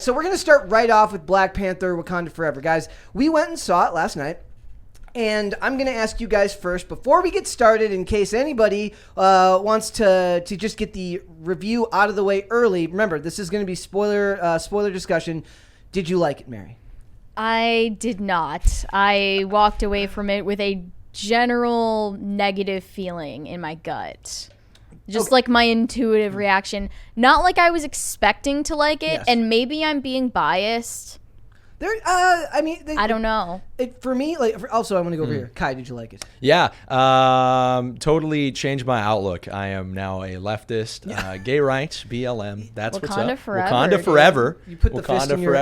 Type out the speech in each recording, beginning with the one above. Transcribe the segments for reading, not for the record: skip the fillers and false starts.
So we're going to start right off with Black Panther Wakanda Forever. Guys, we went and saw it last night. And I'm going to ask you guys first, before we get started, in case anybody wants to just get the review out of the way early. Remember, this is going to be spoiler discussion. Did you like it, Mary? I did not. I walked away from it with a general negative feeling in my gut. Just like my intuitive reaction. Not like I was expecting to like it, and maybe I'm being biased. I don't know. For me, also, I'm going to go over here. Kai, did you like it? Yeah, totally changed my outlook. I am now a leftist, gay rights, BLM. That's Wakanda what's up. forever, Wakanda forever. You put the Wakanda fist in your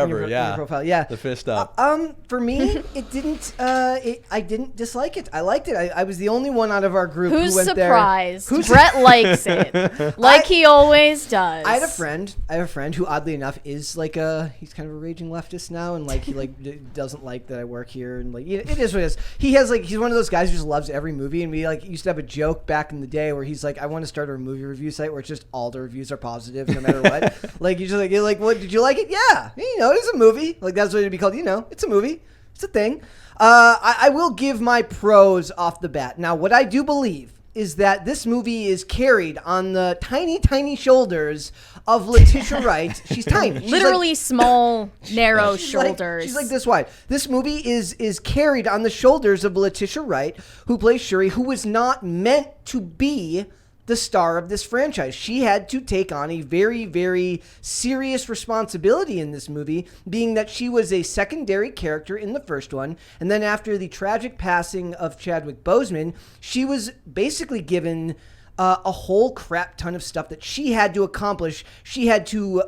profile. Yeah, the fist up. For me, it didn't. I didn't dislike it. I liked it. I was the only one out of our group who went surprised? there. Brett likes it, like he always does. I have a friend who, oddly enough, is he's kind of a raging leftist now, and he doesn't like that I work here, and it is what it is. He's one of those guys who just loves every movie, and we used to have a joke back in the day where he's like, I want to start a movie review site where it's just all the reviews are positive no matter what. You're like, what, did you like it? Yeah, it's a movie. That's what it'd be called. It's a movie. It's a thing. I will give my pros off the bat. Now, what I do believe is that this movie is carried on the tiny, tiny shoulders of Letitia Wright. She's tiny. She's literally small, narrow shoulders. She's like this wide. This movie is carried on the shoulders of Letitia Wright, who plays Shuri, who was not meant to be the star of this franchise. She had to take on a very, very serious responsibility in this movie, being that she was a secondary character in the first one. And then after the tragic passing of Chadwick Boseman, she was basically given a whole crap ton of stuff that she had to accomplish. She had to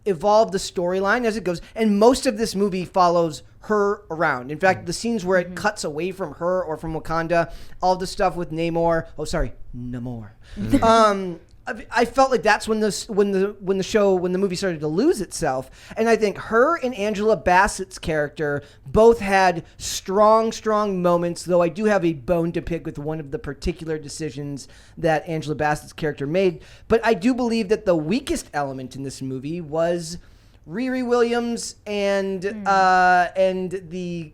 evolve the storyline as it goes. And most of this movie follows her around. In fact, the scenes where it cuts away from her or from Wakanda, all the stuff with Namor. I felt like that's when the movie started to lose itself. And I think her and Angela Bassett's character both had strong moments, though I do have a bone to pick with one of the particular decisions that Angela Bassett's character made. But I do believe that the weakest element in this movie was Riri Williams and the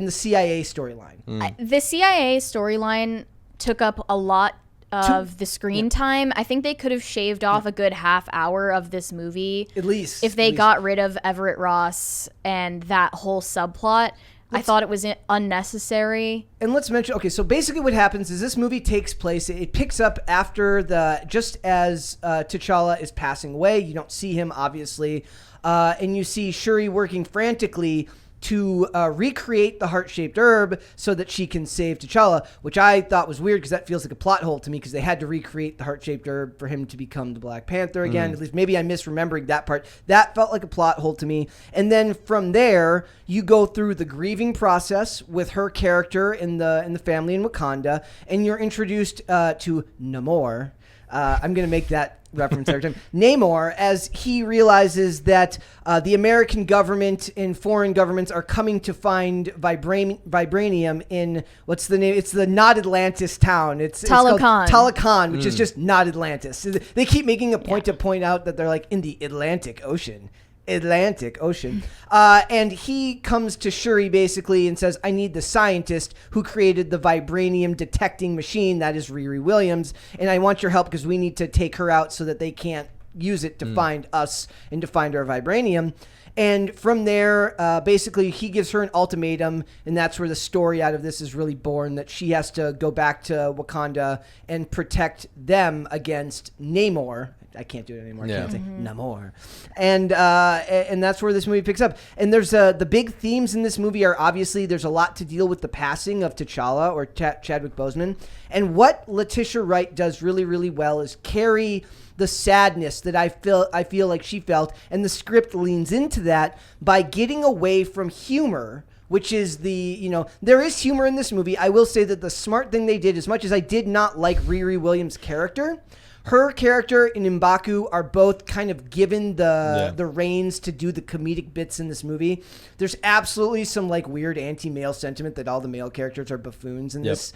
CIA storyline. The CIA storyline took up a lot of the screen time. I think they could have shaved off a good half hour of this movie. At least. If they got rid of Everett Ross and that whole subplot. I thought it was unnecessary. And let's mention, so basically what happens is this movie takes place, it picks up after just as T'Challa is passing away. You don't see him, obviously. And you see Shuri working frantically to recreate the heart-shaped herb so that she can save T'Challa, which I thought was weird because that feels like a plot hole to me because they had to recreate the heart-shaped herb for him to become the Black Panther again. At least maybe I'm misremembering that part. That felt like a plot hole to me. And then from there, you go through the grieving process with her character in the family in Wakanda, and you're introduced to Namor. I'm going to make that reference every time. Namor, as he realizes that the American government and foreign governments are coming to find vibranium in, what's the name? It's the not Atlantis town. It's called Talokan, which is just not Atlantis. They keep making a point to point out that they're in the Atlantic Ocean. And he comes to Shuri basically and says, I need the scientist who created the vibranium detecting machine, that is Riri Williams, and I want your help because we need to take her out so that they can't use it to find us and to find our vibranium. And from there, basically, he gives her an ultimatum, and that's where the story out of this is really born, that she has to go back to Wakanda and protect them against Namor. I can't do it anymore. I can't say Namor. And that's where this movie picks up. And there's the big themes in this movie are obviously there's a lot to deal with the passing of T'Challa or Chadwick Boseman. And what Letitia Wright does really, really well is carry the sadness that I feel like she felt, and the script leans into that by getting away from humor, which is there is humor in this movie. I will say that the smart thing they did, as much as I did not like Riri Williams' character, her character and M'Baku are both kind of given the reins to do the comedic bits in this movie. There's absolutely some weird anti-male sentiment that all the male characters are buffoons in this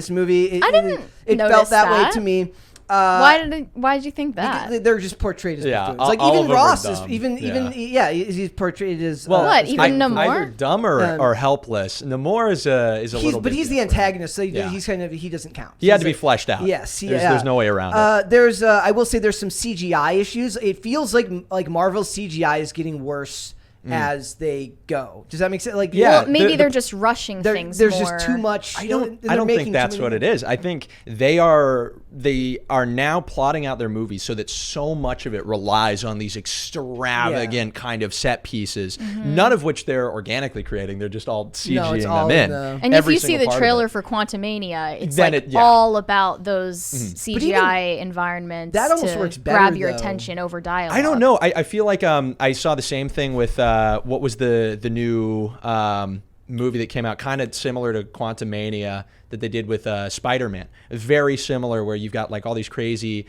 movie. I didn't it notice felt that way that. to me. Why did you think that? They're just portrayed as buffoons. all- Like all even of them Ross are is dumb. he's portrayed as Well, What, even Namor? Either dumb or helpless. Namor is a little bit. But he's the different. antagonist, so Yeah. he's kind of he doesn't count. He had He's to be like- fleshed out. Yes, there's no way around it. There's I will say there's some CGI issues. It feels like Marvel's CGI is getting worse as they go. Does that make sense? Like Yeah. Well, maybe the- they're just rushing things there's more. just too much. I don't think that's what it is. I think they are now plotting out their movies so that so much of it relies on these extravagant kind of set pieces, none of which they're organically creating. They're just all CGing it's all them in. And Every if you see single the part of trailer it. for Quantumania, it's Then like all about those CGI environments that almost to works better, grab your though. attention over dialogue. I don't know. I feel like I saw the same thing with what was the new movie that came out, kind of similar to Quantumania, that they did with Spider-Man. Very similar, where you've got like all these crazy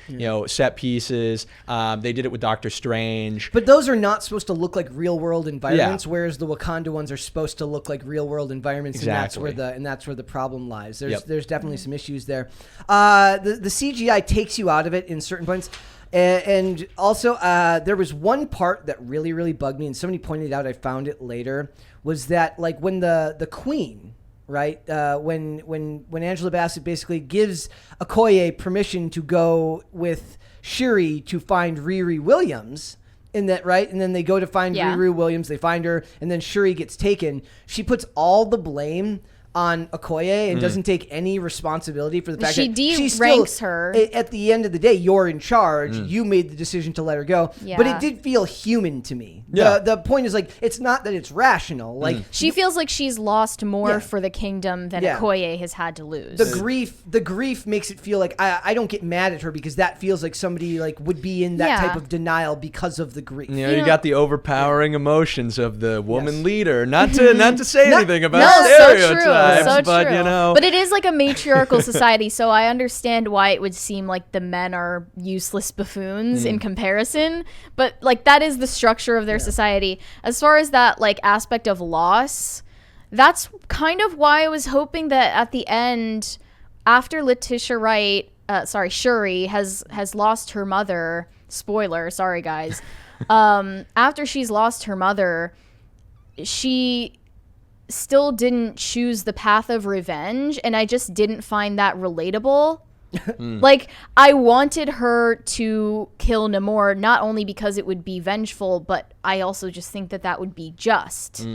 set pieces. They did it with Doctor Strange. But those are not supposed to look like real world environments, whereas the Wakanda ones are supposed to look like real world environments, Exactly. and that's where the problem lies. There's Yep. there's definitely some issues there. The CGI takes you out of it in certain points. And also, there was one part that really, really bugged me, and somebody pointed out, I found it later, was that like when the Queen, right, when Angela Bassett basically gives Okoye permission to go with Shuri to find Riri Williams, in that, right, and then they go to find Riri Williams, they find her, and then Shuri gets taken. She puts all the blame on Okoye and doesn't take any responsibility for the fact She that she's de-ranks still, her. At the end of the day, you're in charge. You made the decision to let her go. Yeah. But it did feel human to me. Yeah. The point is, like, it's not that it's rational. Like, She feels like she's lost more Yeah. for the kingdom than Yeah. Okoye has had to lose. the grief makes it feel like I don't get mad at her because that feels like somebody like would be in that Yeah. type of denial because of the grief. You got the overpowering emotions of the woman Yes. leader. Not to say anything about No, so stereotypes, true, so but true. you know. But it is like a matriarchal society, so I understand why it would seem like the men are useless buffoons in comparison. But like that is the structure of their society. As far as that like aspect of loss, that's kind of why I was hoping that at the end, after Letitia Wright, Shuri has lost her mother. Spoiler, sorry guys. After she's lost her mother, she still didn't choose the path of revenge, and I just didn't find that relatable. Like, I wanted her to kill Namor, not only because it would be vengeful, but I also just think that would be just.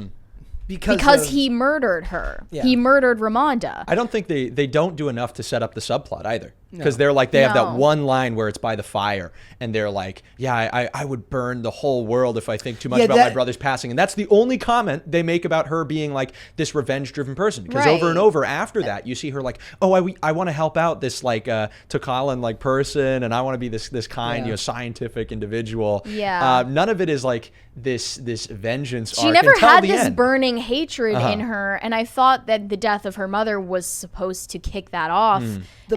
Because he murdered her. Yeah. He murdered Ramonda. I don't think they don't do enough to set up the subplot either. Because they're like, they have that No. one line where it's by the fire, and they're like, yeah, I would burn the whole world if I think too much about my brother's passing. And that's the only comment they make about her being like this revenge-driven person. Because over and Right. over after that, you see her like, oh, I want to help out this like T'Challa'n like person, and I want to be this kind, scientific individual. Yeah. None of it is like this vengeance She arc never until had the this end. burning hatred in her, and I thought that the death of her mother was supposed to kick that off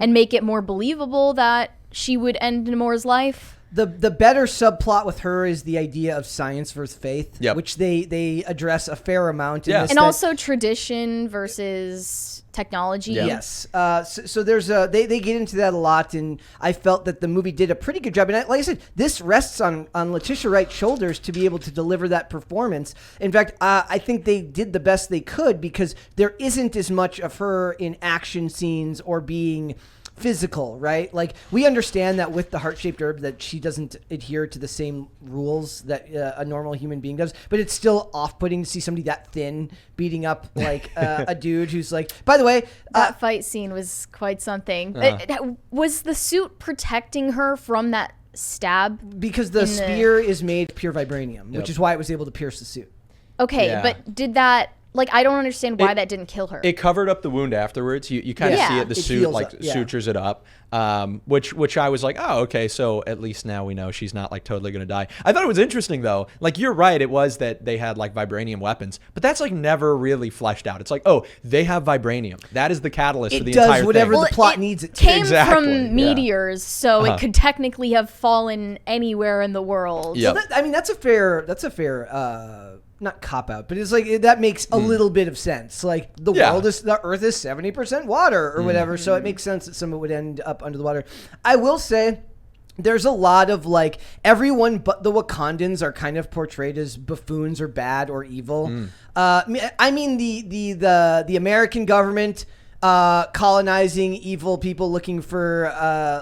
and make it more believable that she would end Namor's life. The better subplot with her is the idea of science versus faith, Yep. which they address a fair amount in Yeah. this. And that- also tradition versus technology. Yeah. Yes. So there's they get into that a lot, and I felt that the movie did a pretty good job. And like I said, this rests on Letitia Wright's shoulders to be able to deliver that performance. In fact, I think they did the best they could because there isn't as much of her in action scenes or being physical, right? Like we understand that with the heart-shaped herb that she doesn't adhere to the same rules that a normal human being does, but it's still off-putting to see somebody that thin beating up like a dude who's like, by the way, That fight scene was quite something. Was the suit protecting her from that stab? because the spear is made pure vibranium, which is why it was able to pierce the suit. Okay, Yeah. but did that... Like, I don't understand why that didn't kill her. It covered up the wound afterwards. You kind of Yeah. see it. The It suit heals like up, yeah. sutures it up, which I was like, oh, okay. So at least now we know she's not like totally gonna die. I thought it was interesting though. Like you're right. It was that they had like vibranium weapons, but that's like never really fleshed out. It's like, oh, they have vibranium. That is the catalyst for It the does entire whatever thing. the plot needs it to. came Exactly, yeah. from meteors, so it could technically have fallen anywhere in the world. Yep. I mean, that's a fair not cop out, but it's like that makes a little bit of sense. Like the Earth is 70% water or whatever, so it makes sense that some of it would end up under the water. I will say, there's a lot of like everyone but the Wakandans are kind of portrayed as buffoons or bad or evil. I mean the American government colonizing evil people looking for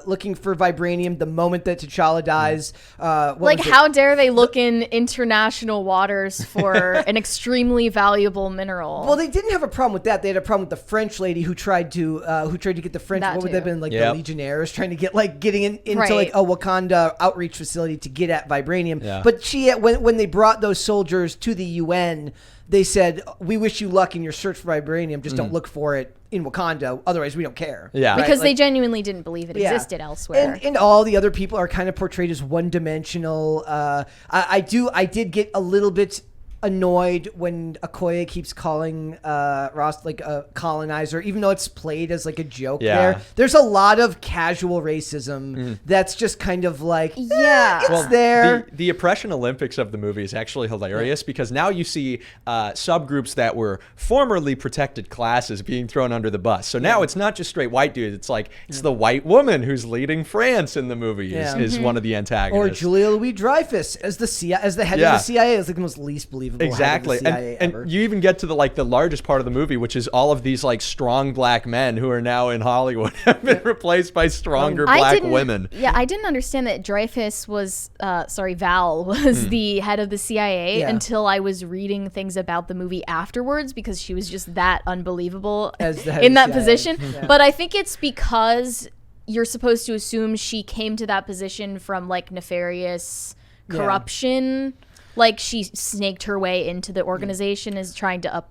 vibranium the moment that T'Challa dies. Like, how dare they look in international waters for an extremely valuable mineral? Well, they didn't have a problem with that. They had a problem with the French lady who tried to get the French. That what would they have been like? Yep. The Legionnaires trying to get getting into Right. like a Wakanda outreach facility to get at vibranium. Yeah. But when they brought those soldiers to the UN, they said, "We wish you luck in your search for vibranium. Just don't look for it in Wakanda. Otherwise, we don't care." Yeah. Right? because they Like, genuinely didn't believe it existed elsewhere. and all the other people are kind of portrayed as one-dimensional. I did get a little bit annoyed when Okoye keeps calling Ross like a colonizer, even though it's played as like a joke. Yeah. There's a lot of casual racism that's just kind of like, Yeah. it's there. The oppression Olympics of the movie is actually hilarious because now you see subgroups that were formerly protected classes being thrown under the bus. So now it's not just straight white dudes. It's like it's the white woman who's leading France in the movie is one of the Or antagonists. Julia Louis-Dreyfus as the head of the CIA is like the most least believable Exactly, head of the CIA ever. and you even get to the largest part of the movie, which is all of these like strong black men who are now in Hollywood have been replaced by stronger black women. Yeah, I didn't understand that Dreyfus was, Val was the head of the CIA until I was reading things about the movie afterwards because she was just that unbelievable As the head in of that the CIA. position. Yeah. But I think it's because you're supposed to assume she came to that position from like nefarious corruption. Like she snaked her way into the organization, is trying to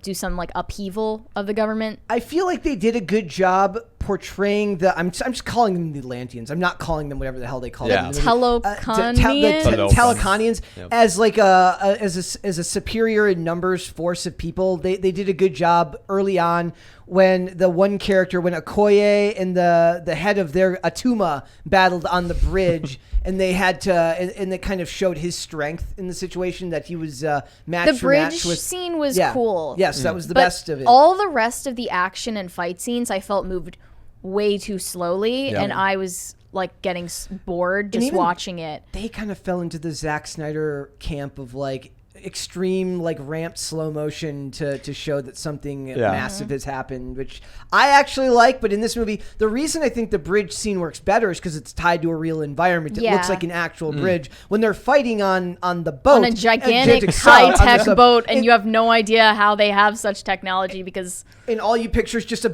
do some like upheaval of the government. I feel like they did a good job portraying I'm just calling them the Atlanteans. I'm not calling them whatever the hell they call them. Teloconians. Teloconians as like as a superior in numbers force of people. They did a good job early on when the one character, when Okoye and the head of their Atuma battled on the bridge. And they had to, and it kind of showed his strength in the situation that he was match The for bridge match with. scene was cool. Yes, that was the But best of it. all the rest of the action and fight scenes I felt moved way too slowly, Yeah. and I was like getting bored just even watching it. They kind of fell into the Zack Snyder camp of like extreme like ramped slow motion to show that something massive has happened, which I actually like. But in this movie, the reason I think the bridge scene works better is because it's tied to a real environment. It looks like an actual bridge. When they're fighting on the boat, On a gigantic high-tech boat, and you have no idea how they have such technology because in all you picture is just a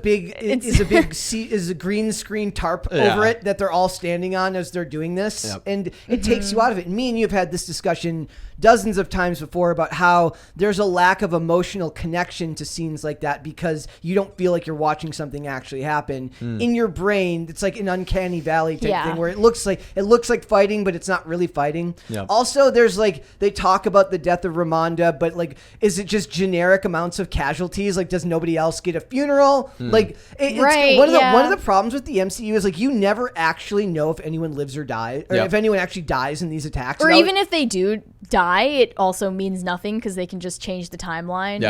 green screen tarp over it that they're all standing on as they're doing this, and it takes you out of it. And me and you have had this discussion dozens of times before about how there's a lack of emotional connection to scenes like that because you don't feel like you're watching something actually happen in your brain. It's like an uncanny valley type thing where it looks like fighting, but it's not really fighting. Also, there's like they talk about the death of Ramonda, but like, is it just generic amounts of casualties? Like, does nobody else get a funeral? Like, it's one of the problems with the MCU is like you never actually know if anyone lives or dies, or if anyone actually dies in these attacks, or even if they do die, it also means nothing because they can just change the timeline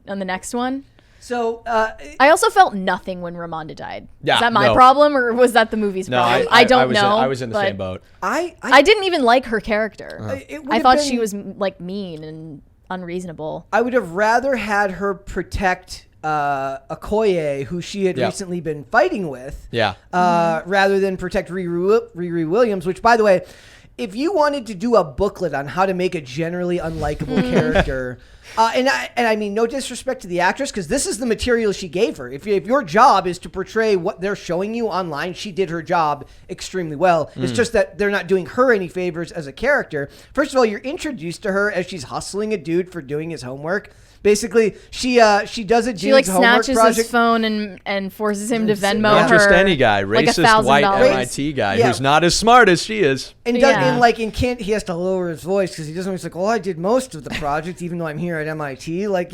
on the next one. So I also felt nothing when Ramonda died. Yeah, is that my problem or was that the movie's problem? I don't know. I was in the same boat. I didn't even like her character. I thought she was like mean and unreasonable. I would have rather had her protect Okoye, who she had recently been fighting with, rather than protect Riri Williams, which, by the way, if you wanted to do a booklet on how to make a generally unlikable character, and I mean no disrespect to the actress, because this is the material she gave her. If your job is to portray what they're showing you online, she did her job extremely well. It's just that they're not doing her any favors as a character. First of all, you're introduced to her as she's hustling a dude for doing his homework. Basically, she does a dude's She like homework snatches project. his phone and forces him to Venmo Not her. just any guy, like racist white $1,000. MIT guy Yeah. who's not as smart as she is. And, Yeah. can't he has to lower his voice because he doesn't. He's like, "Well, I did most of the project, even though I'm here at MIT." Like,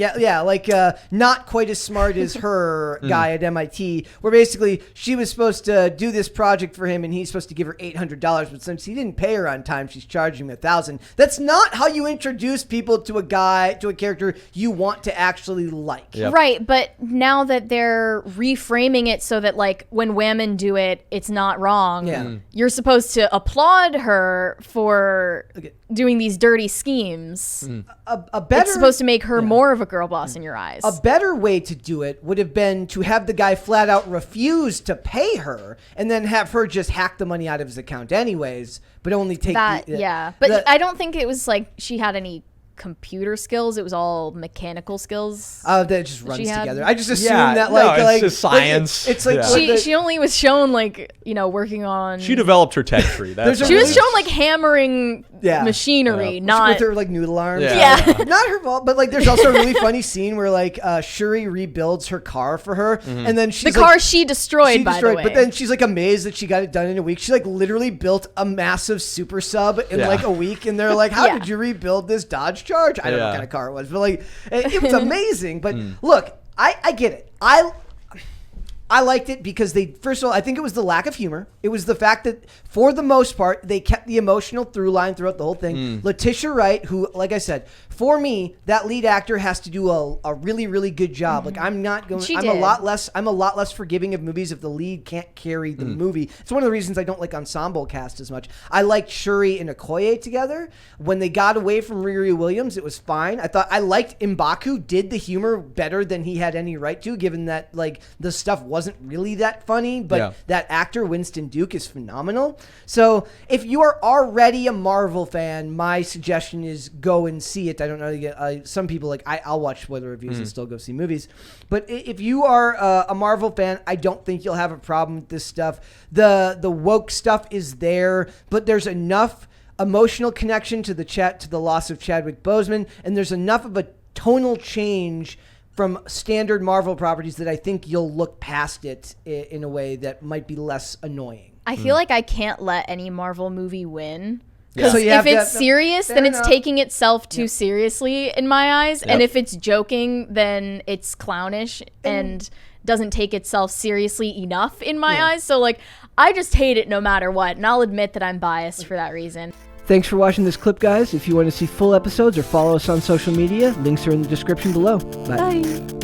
not quite as smart as her guy at MIT. Where basically she was supposed to do this project for him, and he's supposed to give her $800, but since he didn't pay her on time, she's charging him $1,000. That's not how you introduce people to a character you want to actually like. Yep. Right, but now that they're reframing it so that like when women do it, it's not wrong. Yeah. You're supposed to applaud her for doing these dirty schemes. A better It's supposed to make her more of a girl boss in your eyes. A better way to do it would have been to have the guy flat out refuse to pay her and then have her just hack the money out of his account anyways, but only take But the- I don't think it was like she had any computer skills. It was all mechanical skills. that just runs she had- together. I just assume Yeah, that no, like it's like just like, science. it's like Yeah. what the- She only was shown like, working on She developed her tech tree. That's There's a all She it was is. shown like hammering machinery, not with her like noodle arms. Yeah. Not her fault, but like there's also a really funny scene where like Shuri rebuilds her car for her and then the she's car like, she destroyed, by the way. but then she's like amazed that she got it done in a week. She like literally built a massive super sub in Yeah. like a week, and they're like, "How Yeah. did you rebuild this Dodge Charge?" I don't know what Yeah. kind of car it was, but like it was amazing. But look, I get it. I liked it because first of all, I think it was the lack of humor. It was the fact that, for the most part, they kept the emotional through line throughout the whole thing. Letitia Wright, who, like I said, for me, that lead actor has to do a really, really good job. Like, I'm not going. She I'm did. a lot less forgiving of movies if the lead can't carry the movie. It's one of the reasons I don't like ensemble cast as much. I liked Shuri and Okoye together. When they got away from Riri Williams, it was fine. I liked M'Baku did the humor better than he had any right to, given that like the stuff wasn't really that funny, but that actor Winston Duke is phenomenal. So if you are already a Marvel fan, my suggestion is go and see it. I don't know. Some people like I'll watch spoiler reviews and still go see movies. But if you are a Marvel fan, I don't think you'll have a problem with this stuff. The woke stuff is there, but there's enough emotional connection to the loss of Chadwick Boseman, and there's enough of a tonal change from standard Marvel properties that I think you'll look past it in a way that might be less annoying. I feel like I can't let any Marvel movie win. Yeah. Because So you if have it's to- serious, fair then it's enough. taking itself too seriously in my eyes. And Yep. if it's joking, then it's clownish and doesn't take itself seriously enough in my eyes. So, like, I just hate it no matter what. And I'll admit that I'm biased for that reason. Thanks for watching this clip, guys. If you want to see full episodes or follow us on social media, links are in the description below. Bye. Bye.